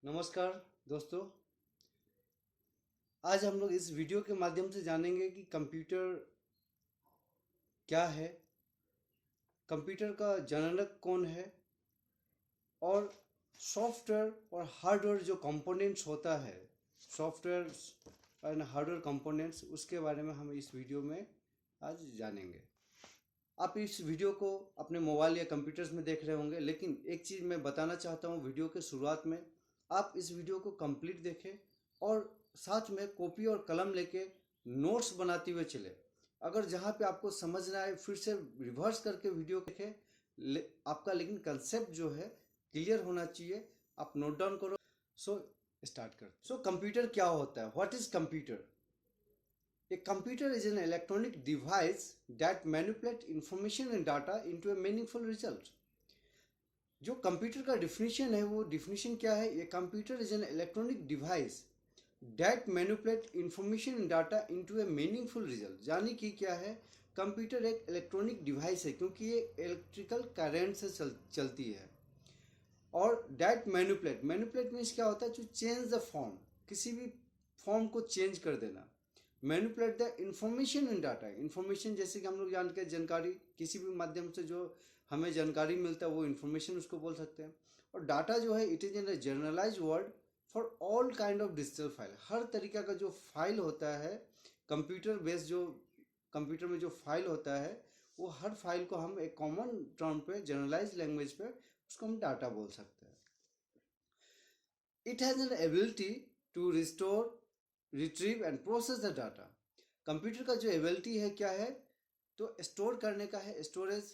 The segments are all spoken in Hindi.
नमस्कार दोस्तों। आज हम लोग इस वीडियो के माध्यम से जानेंगे कि कंप्यूटर क्या है, कंप्यूटर का जनक कौन है और सॉफ्टवेयर और हार्डवेयर जो कंपोनेंट्स होता है, सॉफ्टवेयर एंड हार्डवेयर कंपोनेंट्स, उसके बारे में हम इस वीडियो में आज जानेंगे। आप इस वीडियो को अपने मोबाइल या कंप्यूटर्स में देख रहे होंगे, लेकिन एक चीज़ मैं बताना चाहता हूँ वीडियो के शुरुआत में, आप इस वीडियो को कंप्लीट देखें और साथ में कॉपी और कलम लेके नोट्स बनाते हुए चले। अगर जहाँ पे आपको समझ ना आए फिर से रिवर्स करके वीडियो देखें, आपका लेकिन कंसेप्ट जो है क्लियर होना चाहिए। आप नोट डाउन करो। स्टार्ट कर। कंप्यूटर क्या होता है? What is computer? A computer is an electronic device that manipulates information and data into a meaningful result. जो कंप्यूटर का डिफिनीशन है वो डिफिनीशन क्या है? A computer is an electronic device that manipulate information and data into A meaningful result. यानी कि क्या है? कंप्यूटर एक इलेक्ट्रॉनिक डिवाइस है क्योंकि ये इलेक्ट्रिकल करंट से चलती है। और दैट मैनिपुलेट, मैनिपुलेट मीन्स क्या होता है? टू चेंज द फॉर्म, किसी भी फॉर्म को चेंज कर देना। Manipulate the information in data, information जैसे कि हम लोग जान के जानकारी, किसी भी माध्यम से जो हमें जानकारी मिलता है वो इंफॉर्मेशन उसको बोल सकते हैं। और डाटा जो है it is in generalize word for all kind of digital file. हर तरीका का जो फाइल होता है कंप्यूटर बेस्ड, जो कंप्यूटर में जो फाइल होता है वो हर फाइल को हम एक कॉमन टर्म पे, जनरलाइज लैंग्वेज पे उसको हम डाटा बोल सकते हैं। It has an ability to restore, retrieve and process the data. Computer का जो एबिलिटी है क्या है? तो स्टोर करने का है, स्टोरेज।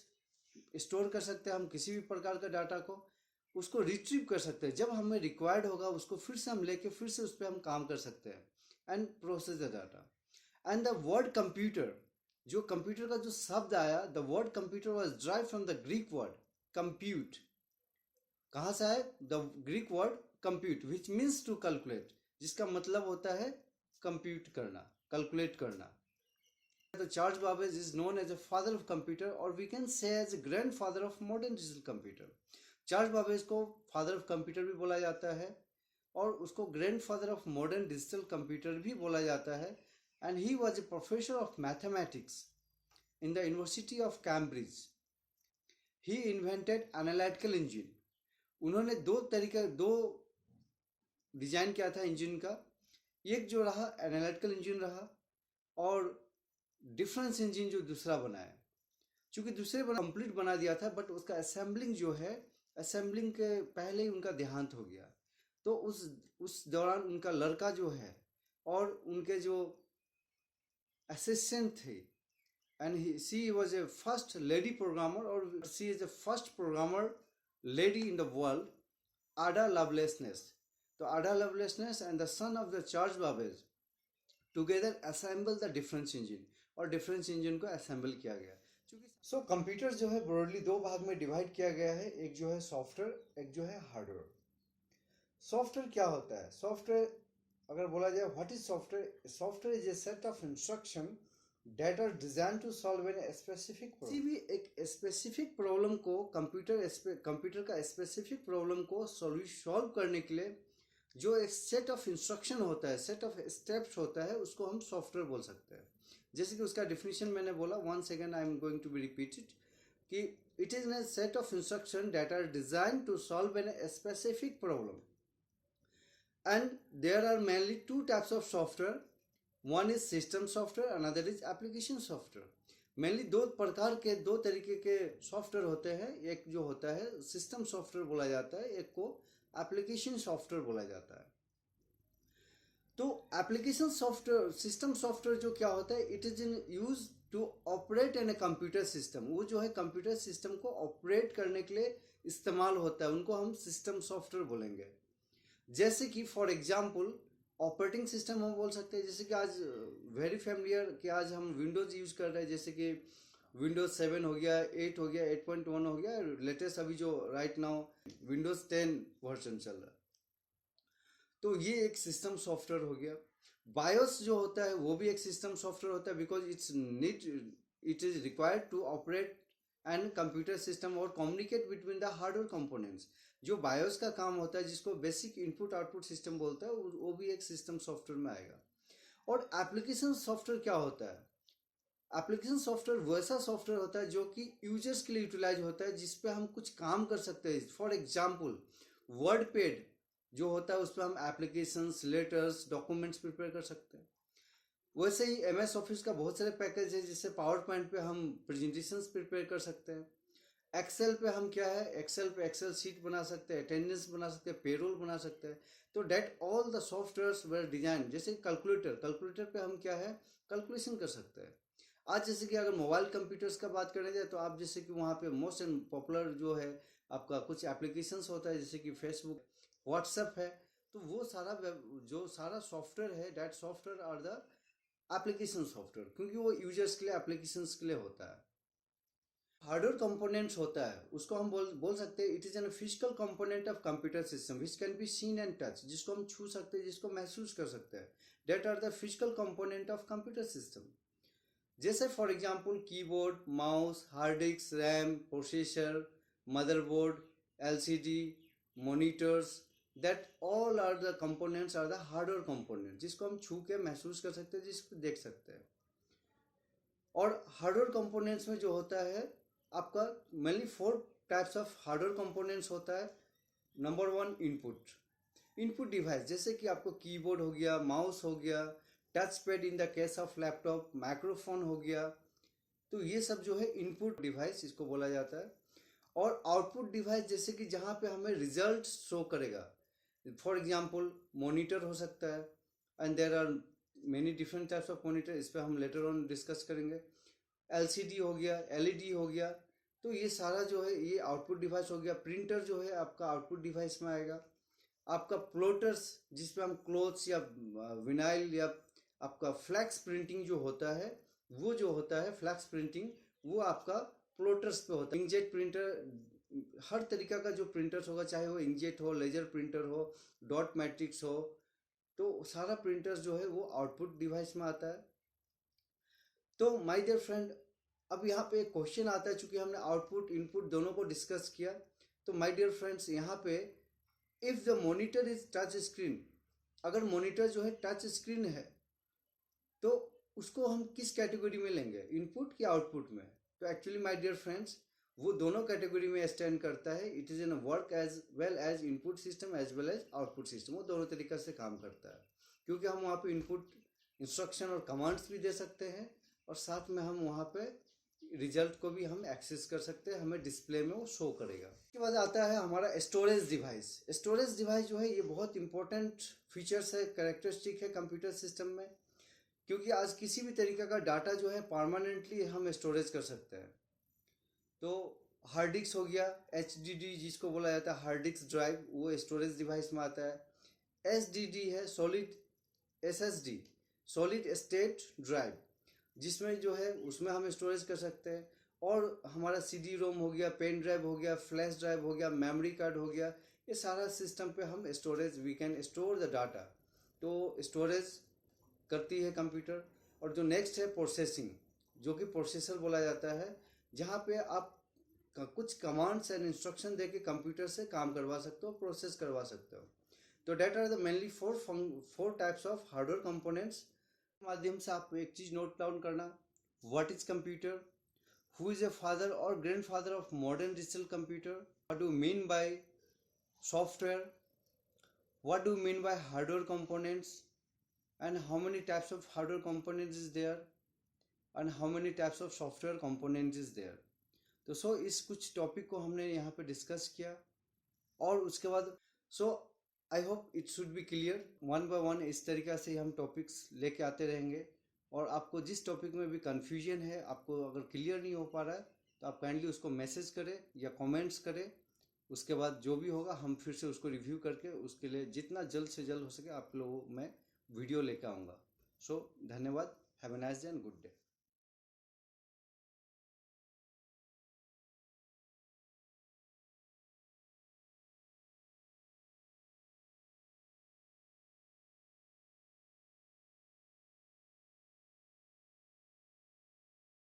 स्टोर कर सकते हैं हम किसी भी प्रकार का डाटा को, उसको रिट्रीव कर सकते हैं जब हमें रिक्वायर्ड होगा, उसको फिर से हम लेके फिर से उस पर हम काम कर सकते हैं। And process the data. And the word computer, जो कंप्यूटर का जो शब्द आया, the word computer was derived from the Greek word compute. कहाँ से आए? The Greek word compute which means to calculate, जिसका मतलब होता है कंप्यूट करना, कैलकुलेट करना। The Charles Babbage is known as the father of computer, or we can say as a grandfather of modern digital computer. Charles Babbage को फादर ऑफ कंप्यूटर भी बोला जाता है और उसको grandfather of modern digital computer भी बोला जाता है। And he was a professor of mathematics in the university of Cambridge. He invented analytical engine. उन्होंने दो डिजाइन किया था इंजन का। एक जो रहा एनालिटिकल इंजन रहा और डिफरेंस इंजन जो दूसरा बनाया। चूंकि दूसरे कंप्लीट बना दिया था बट उसका असेंबलिंग जो है, असेंबलिंग के पहले ही उनका देहांत हो गया। तो उस दौरान उनका लड़का जो है और उनके जो असिस्टेंट थे, and she was a first lady programmer, और she is the first programmer lady in the world, Ada Lovelace. तो Ada Lovelace and the son of the Charles Babbage together assemble the difference engine, और डिफरेंस इंजन को असेंबल किया गया। कंप्यूटर जो है ब्रॉडली दो भाग में डिवाइड किया गया है, एक जो है सॉफ्टवेयर, एक जो है हार्डवेयर। सॉफ्टवेयर क्या होता है? सॉफ्टवेयर अगर बोला जाए what is software? Software is a set of instruction that are designed to solve a specific problem. किसी भी एक स्पेसिफिक प्रॉब्लम को कंप्यूटर का स्पेसिफिक प्रॉब्लम को सॉल्व करने के लिए जो एक सेट ऑफ इंस्ट्रक्शन होता है, सेट ऑफ स्टेप्स होता है, उसको हम सॉफ्टवेयर बोल सकते हैं। जैसे कि उसका डिफिनीशन मैंने बोला, one second I am going to be repeated, कि it is a set of instruction that are design to solve an specific problem. And there are mainly two types of software, one is system software, another is application software. Mainly दो प्रकार के, दो तरीके के सॉफ्टवेयर होते हैं। एक जो होता है सिस्टम सॉफ्टवेयर बोला जाता है, एक को एप्लीकेशन सॉफ्टवेयर बोला जाता है। तो एप्लीकेशन सॉफ्टवेयर, सिस्टम सॉफ्टवेयर जो क्या होता है, it is in use to operate in a computer system. वो जो है कंप्यूटर सिस्टम को ऑपरेट करने के लिए इस्तेमाल होता है, उनको हम सिस्टम सॉफ्टवेयर बोलेंगे। जैसे कि फॉर एग्जाम्पल ऑपरेटिंग सिस्टम हम बोल सकते हैं, जैसे कि आज वेरी फैमिलियर कि आज हम विंडोज यूज कर रहे हैं, जैसे कि विंडोज 7 हो गया, 8 हो गया, 8.1 हो गया, लेटेस्ट अभी जो राइट नाउ विंडोज 10 वर्जन चल रहा है। तो ये एक सिस्टम सॉफ्टवेयर हो गया। बायोस जो होता है वो भी एक सिस्टम सॉफ्टवेयर होता है, because it is required to operate and computer system और communicate between the hardware components. जो बायोस का काम होता है, जिसको बेसिक इनपुट आउटपुट सिस्टम बोलता है, वो भी एक सिस्टम सॉफ्टवेयर में आएगा। और एप्लीकेशन सॉफ्टवेयर क्या होता है? एप्लीकेशन सॉफ्टवेयर वैसा सॉफ्टवेयर होता है जो कि यूजर्स के लिए यूटिलाइज होता है, जिस पे हम कुछ काम कर सकते हैं। फॉर एग्जाम्पल वर्ड पेड जो होता है, उस पर हम एप्लीकेशंस, लेटर्स, डॉक्यूमेंट्स प्रिपेयर कर सकते हैं। वैसे ही MS ऑफिस का बहुत सारे पैकेज है, जिससे पावर पॉइंट पे हम प्रेजेंटेशंस प्रिपेयर कर सकते हैं। एक्सेल पे हम क्या है, एक्सेल पे एक्सेल शीट बना सकते हैं, अटेंडेंस बना सकते हैं, पेरोल बना सकते हैं। तो that all the softwares were design. जैसे कैलकुलेटर पे हम क्या है, कैलकुलेशन कर सकते हैं। आज जैसे कि अगर मोबाइल कंप्यूटर्स का बात करें जाए, तो आप जैसे कि वहाँ पे मोस्ट एंड पॉपुलर जो है आपका कुछ एप्लीकेशंस होता है, जैसे कि फेसबुक, व्हाट्सएप है। तो वो सारा जो सारा सॉफ्टवेयर है, that software are the application software, क्योंकि वो यूजर्स के लिए, एप्लीकेशंस के लिए होता है। हार्डवेयर कंपोनेंट्स होता है, उसको हम बोल सकते हैं it is N physical component of computer system which can be seen and touch, जिसको हम छू सकते हैं, जिसको महसूस कर सकते हैं। That are the physical component of computer system. जैसे for example keyboard, mouse, hard disk, RAM, processor, motherboard, LCD, monitors, that all are the components are the hardware component, जिसको हम छू के महसूस कर सकते हैं, जिसको देख सकते हैं। और हार्डवेयर कंपोनेंट्स में जो होता है आपका mainly 4 types of hardware components होता है। नंबर 1 इनपुट डिवाइस, जैसे कि आपको कीबोर्ड हो गया, माउस हो गया, touch pad in the case of laptop, microphone हो गया। तो ये सब जो है इनपुट डिवाइस इसको बोला जाता है। और आउटपुट डिवाइस, जैसे कि जहाँ पे हमें रिजल्ट शो करेगा। फॉर एग्जाम्पल मॉनिटर हो सकता है, and there are many different types of monitor, इस पर हम लेटर ऑन डिस्कस करेंगे। LCD हो गया, LED हो गया। तो ये सारा जो है ये आउटपुट डिवाइस हो गया। प्रिंटर जो है आपका आउटपुट डिवाइस में आएगा। आपका प्लोटर्स, जिसपे हम क्लोथ्स या विनाइल या आपका फ्लैक्स प्रिंटिंग जो होता है, वो जो होता है फ्लैक्स प्रिंटिंग, वो आपका प्लोटर्स पे होता है। इंकजेट प्रिंटर, हर तरीका का जो प्रिंटर्स होगा, चाहे वो इंकजेट हो, लेजर प्रिंटर हो, डॉट मैट्रिक्स हो, तो सारा प्रिंटर्स जो है वो आउटपुट डिवाइस में आता है। तो माय डियर फ्रेंड, अब यहाँ पे एक क्वेश्चन आता है, चूंकि हमने आउटपुट इनपुट दोनों को डिस्कस किया। तो माय डियर फ्रेंड्स, यहाँ पे if the monitor is touch screen, अगर मॉनिटर जो है टच स्क्रीन है, तो उसको हम किस कैटेगरी में लेंगे, इनपुट या आउटपुट में? तो एक्चुअली माय डियर फ्रेंड्स, वो दोनों कैटेगरी में स्टैंड करता है। It is an work as well as input system as well as output system. वो दोनों तरीके से काम करता है, क्योंकि हम वहाँ पे इनपुट इंस्ट्रक्शन और कमांड्स भी दे सकते हैं, और साथ में हम वहाँ पे रिजल्ट को भी हम एक्सेस कर सकते हैं, हमें डिस्प्ले में वो शो करेगा। उसके बाद आता है हमारा स्टोरेज डिवाइस। स्टोरेज डिवाइस जो है ये बहुत इंपॉर्टेंट फीचर्स है, कैरेक्टरिस्टिक है कंप्यूटर सिस्टम में, क्योंकि आज किसी भी तरीके का डाटा जो है परमानेंटली हम स्टोरेज कर सकते हैं। तो हार्ड डिस्क हो गया, HDD जिसको बोला जाता है हार्ड डिस्क ड्राइव, वो स्टोरेज डिवाइस में आता है। SSD है solid SSD, solid state drive, जिसमें जो है उसमें हम स्टोरेज कर सकते हैं। और हमारा CD-ROM हो गया, पेन ड्राइव हो गया, फ्लैश ड्राइव हो गया, मेमोरी कार्ड हो गया, ये सारा सिस्टम पे हम storage, we can store the data. तो स्टोरेज करती है कंप्यूटर। और जो नेक्स्ट है प्रोसेसिंग, जो कि प्रोसेसर बोला जाता है, जहाँ पे आप कुछ कमांड्स एंड इंस्ट्रक्शन दे के कंप्यूटर से काम करवा सकते हो, प्रोसेस करवा सकते हो। तो that are the mainly 4 types of hardware components. माध्यम से आप एक चीज नोट डाउन करना, what is computer, who is a father और grandfather of modern digital computer, what do mean by software, what do mean by hardware components, and how many types of hardware components is there, and how many types of software components is there। तो इस कुछ टॉपिक को हमने यहाँ पे डिस्कस किया। और उसके बाद I hope it should be clear. 1 by 1 इस तरीक़ा से हम टॉपिक्स लेके आते रहेंगे। और आपको जिस टॉपिक में भी कन्फ्यूजन है, आपको अगर क्लियर नहीं हो पा रहा है, तो आप काइंडली उसको मैसेज करें या कमेंट्स करें। उसके बाद जो भी होगा हम फिर से उसको रिव्यू करके उसके लिए जितना जल्द से जल्द हो सके आप लोगों में वीडियो लेकर आऊँगा। धन्यवाद। Have a nice day and good day.